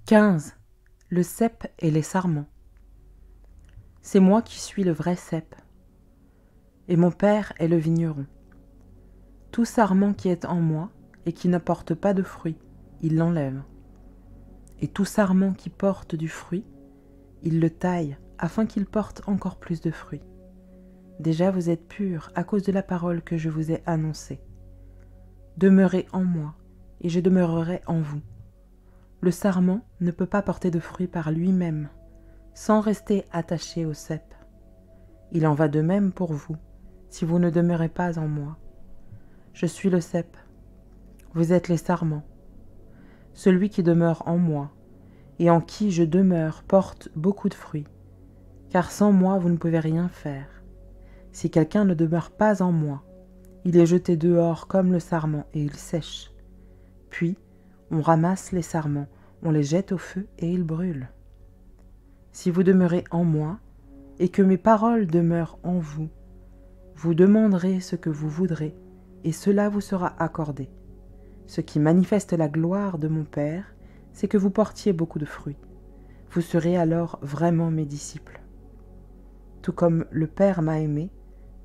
15. Le cep et les sarments. C'est moi qui suis le vrai cep, et mon père est le vigneron. Tout sarment qui est en moi et qui ne porte pas de fruit, il l'enlève. Et tout sarment qui porte du fruit, il le taille afin qu'il porte encore plus de fruits. Déjà vous êtes purs à cause de la parole que je vous ai annoncée. Demeurez en moi, et je demeurerai en vous. Le sarment ne peut pas porter de fruits par lui-même, sans rester attaché au cep. Il en va de même pour vous, si vous ne demeurez pas en moi. Je suis le cep, vous êtes les sarments. Celui qui demeure en moi, et en qui je demeure, porte beaucoup de fruits, car sans moi vous ne pouvez rien faire. Si quelqu'un ne demeure pas en moi, il est jeté dehors comme le sarment et il sèche. Puis, on ramasse les sarments, on les jette au feu et ils brûlent. Si vous demeurez en moi, et que mes paroles demeurent en vous, vous demanderez ce que vous voudrez, et cela vous sera accordé. Ce qui manifeste la gloire de mon Père, c'est que vous portiez beaucoup de fruits. Vous serez alors vraiment mes disciples. Tout comme le Père m'a aimé,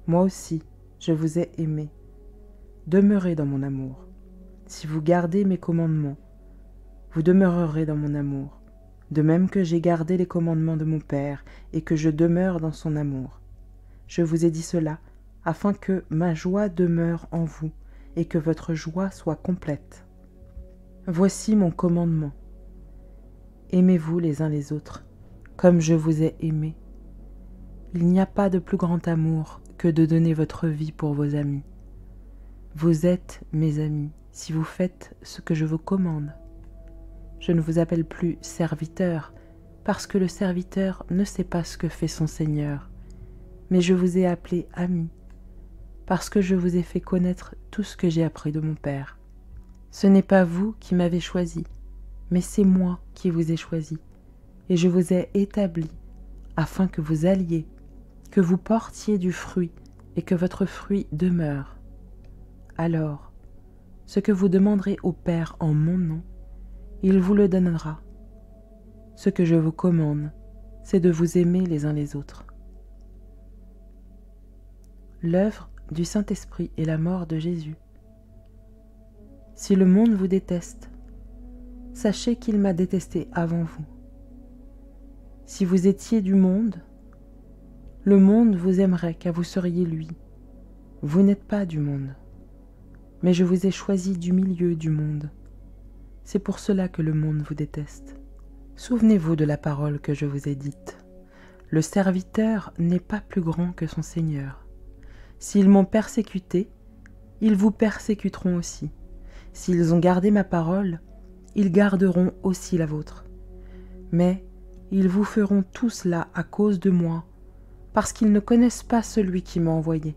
moi aussi, je vous ai aimé. Demeurez dans mon amour. Si vous gardez mes commandements, vous demeurerez dans mon amour, de même que j'ai gardé les commandements de mon Père et que je demeure dans son amour. Je vous ai dit cela afin que ma joie demeure en vous et que votre joie soit complète. Voici mon commandement. Aimez-vous les uns les autres, comme je vous ai aimé. Il n'y a pas de plus grand amour que de donner votre vie pour vos amis. Vous êtes mes amis si vous faites ce que je vous commande. Je ne vous appelle plus serviteur, parce que le serviteur ne sait pas ce que fait son Seigneur, mais je vous ai appelé ami, parce que je vous ai fait connaître tout ce que j'ai appris de mon Père. Ce n'est pas vous qui m'avez choisi, mais c'est moi qui vous ai choisi, et je vous ai établi afin que vous alliez, que vous portiez du fruit et que votre fruit demeure. Alors, ce que vous demanderez au Père en mon nom, il vous le donnera. Ce que je vous commande, c'est de vous aimer les uns les autres. L'œuvre du Saint-Esprit et la mort de Jésus. Si le monde vous déteste, sachez qu'il m'a détesté avant vous. Si vous étiez du monde, le monde vous aimerait car vous seriez lui. Vous n'êtes pas du monde, mais je vous ai choisi du milieu du monde. C'est pour cela que le monde vous déteste. Souvenez-vous de la parole que je vous ai dite. Le serviteur n'est pas plus grand que son Seigneur. S'ils m'ont persécuté, ils vous persécuteront aussi. S'ils ont gardé ma parole, ils garderont aussi la vôtre. Mais ils vous feront tout cela à cause de moi, parce qu'ils ne connaissent pas celui qui m'a envoyé.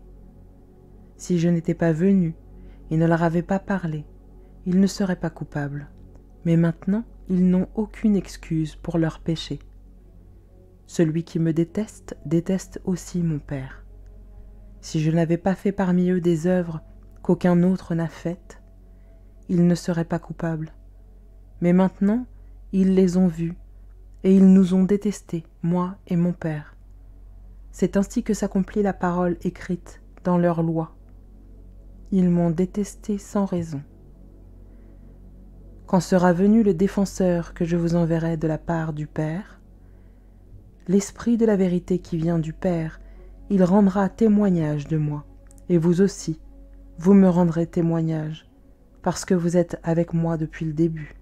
Si je n'étais pas venu et ne leur avais pas parlé, ils ne seraient pas coupables. Mais maintenant, ils n'ont aucune excuse pour leurs péchés. Celui qui me déteste, déteste aussi mon Père. Si je n'avais pas fait parmi eux des œuvres qu'aucun autre n'a faites, ils ne seraient pas coupables. Mais maintenant, ils les ont vus, et ils nous ont détestés, moi et mon Père. C'est ainsi que s'accomplit la parole écrite dans leur loi. Ils m'ont détesté sans raison. Quand sera venu le défenseur que je vous enverrai de la part du Père, l'Esprit de la vérité qui vient du Père, il rendra témoignage de moi, et vous aussi, vous me rendrez témoignage, parce que vous êtes avec moi depuis le début.